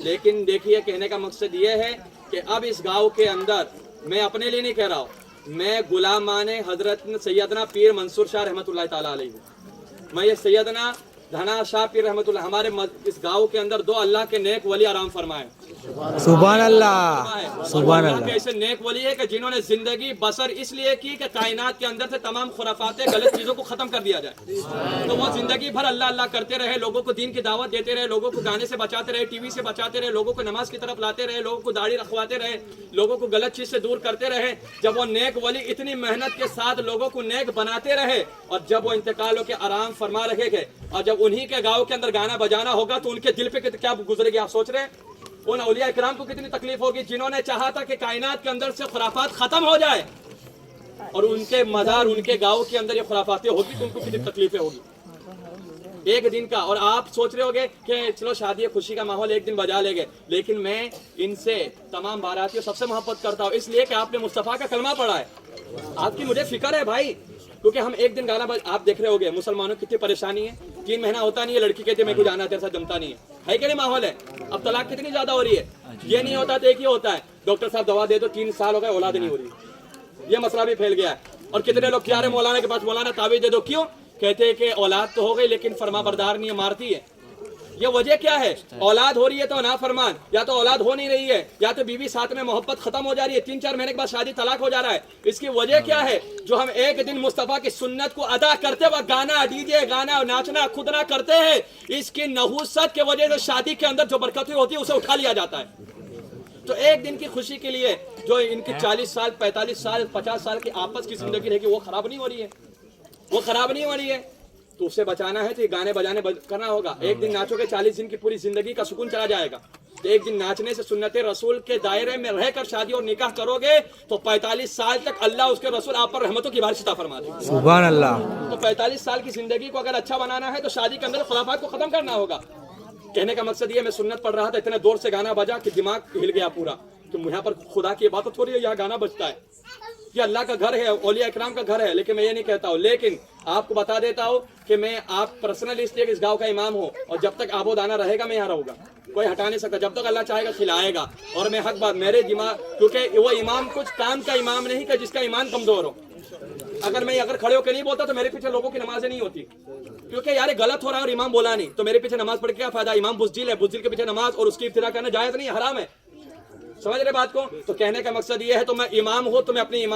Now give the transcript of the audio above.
لیکن دیکھیے کہنے کا مقصد یہ ہے کہ اب اس گاؤں کے اندر میں اپنے لیے نہیں کہہ رہا ہوں، میں غلامان حضرت سیدنا پیر منصور شاہ رحمۃ اللہ تعالیٰ علیہ ہوں۔ میں یہ سیدنا دھنا شاہ پیر رحمۃ اللہ، ہمارے اس گاؤں کے اندر 2 اللہ کے نیک ولی آرام فرمائے۔ سبحان اللہ، سبحان اللہ اللہ۔ کے ایسے نیک ولی ہے کہ جنہوں نے زندگی بسر اس لیے کی کہ کائنات کے اندر سے تمام خرافات غلط چیزوں کو ختم کر دیا جائے، تو وہ زندگی بھر اللہ اللہ کرتے رہے، لوگوں کو دین کی دعوت دیتے رہے، لوگوں کو گانے سے بچاتے رہے، ٹی وی سے بچاتے رہے، لوگوں کو نماز کی طرف لاتے رہے، لوگوں کو داڑھی رکھواتے رہے، لوگوں کو غلط چیز سے دور کرتے رہے۔ جب وہ نیک ولی اتنی محنت کے ساتھ لوگوں کو نیک بناتے رہے اور جب وہ انتقال ہو کے آرام فرما رہے گے، اور جب انہی کے گاؤں کے اندر گانا بجانا ہوگا تو ان کے دل پہ کیا گزرے گی آپ سوچ رہے ہیں؟ ان اولیاء اکرام کو کتنی تکلیف ہوگی جنہوں نے چاہا تھا کہ کائنات کے اندر سے خرافات ختم ہو جائے، اور ان کے مزار ان کے گاؤں کے اندر یہ خرافاتیں ہوگی تو ان کو کتنی تکلیفیں ہوگی ایک دن کا۔ اور آپ سوچ رہے ہوگے کہ چلو شادی خوشی کا ماحول ایک دن بجا لے گے، لیکن میں ان سے تمام باراتیوں سب سے محبت کرتا ہوں، اس لیے کہ آپ نے مصطفیٰ کا کلمہ پڑھا ہے۔ آپ کی مجھے فکر ہے بھائی، کیونکہ ہم ایک دن گانا آپ دیکھ رہے ہوگے مسلمانوں کی کتنی پریشانی ہے، 3 مہینہ ہوتا نہیں ہے، لڑکی کہتے میں کو جانا تیرے ساتھ جمتا نہیں ہے کہ نہیں ماحول ہے؟ اب طلاق کتنی زیادہ ہو رہی ہے، یہ نہیں ہوتا تو ایک ہی ہوتا ہے، ڈاکٹر صاحب دوا دے دو 3 سال ہو گئے اولاد نہیں ہو رہی، یہ مسئلہ بھی پھیل گیا ہے۔ اور کتنے لوگ کیا رہے مولانا کے پاس، مولانا تعویذ دے دو، کیوں؟ کہتے ہیں کہ اولاد تو ہو گئی لیکن فرما بردار نہیں ہے، مارتی ہے۔ یہ وجہ کیا ہے؟ اولاد ہو رہی ہے تو نافرمان، یا تو اولاد ہو نہیں رہی ہے، یا تو بیوی ساتھ میں محبت ختم ہو جا رہی ہے، 3-4 مہینے کے بعد شادی طلاق ہو جا رہا ہے۔ اس کی وجہ کیا ہے؟ جو ہم ایک دن مصطفیٰ کی سنت کو ادا کرتے وقت گانا ڈی جے گانا ناچنا خود نہ کرتے ہیں، اس کی نحوست کی وجہ سے شادی کے اندر جو برکتیں ہوتی ہے اسے اٹھا لیا جاتا ہے۔ تو ایک دن کی خوشی کے لیے جو ان کی 40 سال 45 سال 50 سال کی آپس کی زندگی رہے گی وہ خراب نہیں ہو رہی ہے، وہ خراب نہیں ہو رہی ہے، تو اسے بچانا ہے تو یہ گانے بجانے کرنا ہوگا۔ ایک دن ناچو گے 40 دن کی پوری زندگی کا سکون چلا جائے گا، تو ایک دن ناچنے سے سنت رسول کے دائرے میں رہ کر شادی اور نکاح کرو گے تو 45 سال تک اللہ اس کے رسول آپ پر رحمتوں کی بارش عطا فرما دے گا۔ سبحان اللہ۔ تو 45 سال کی زندگی کو اگر اچھا بنانا ہے تو شادی کے اندر خرافات کو ختم کرنا ہوگا۔ کہنے کا مقصد یہ میں سنت پڑھ رہا تھا، اتنے دور سے گانا بجا کہ دماغ ہل گیا پورا، کہ یہاں پر خدا کی عبادت ہو رہی ہے، یہاں گانا بجتا ہے، یہ اللہ کا گھر ہے، اولیاء اکرام کا گھر ہے، لیکن میں یہ نہیں کہتا ہوں۔ لیکن آپ کو بتا دیتا ہوں کہ میں آپ پرسنلی اس لیے کہ اس گاؤں کا امام ہوں، اور جب تک آب و دانہ رہے گا میں یہاں رہوں گا، کوئی ہٹا نہیں سکتا، جب تک اللہ چاہے گا کھلائے گا۔ اور میں حق بات میرے دماغ، کیونکہ وہ امام کچھ کام کا امام نہیں کہ جس کا ایمان کمزور ہو، اگر کھڑے ہو کے نہیں بولتا تو میرے پیچھے لوگوں کی نمازیں نہیں ہوتی، کیونکہ یار غلط ہو رہا ہے اور امام بولا نہیں تو میرے پیچھے نماز پڑھ کے کیا فائدہ؟ امام بزدل ہے، بزدل کے پیچھے نماز اور اس کی ابتدا کرنا جائز نہیں ہے، حرام ہے۔ سمجھ رہے بات کو؟ تو کہنے کا مقصد یہ ہے تو میں امام ہوں تو میں اپنی امام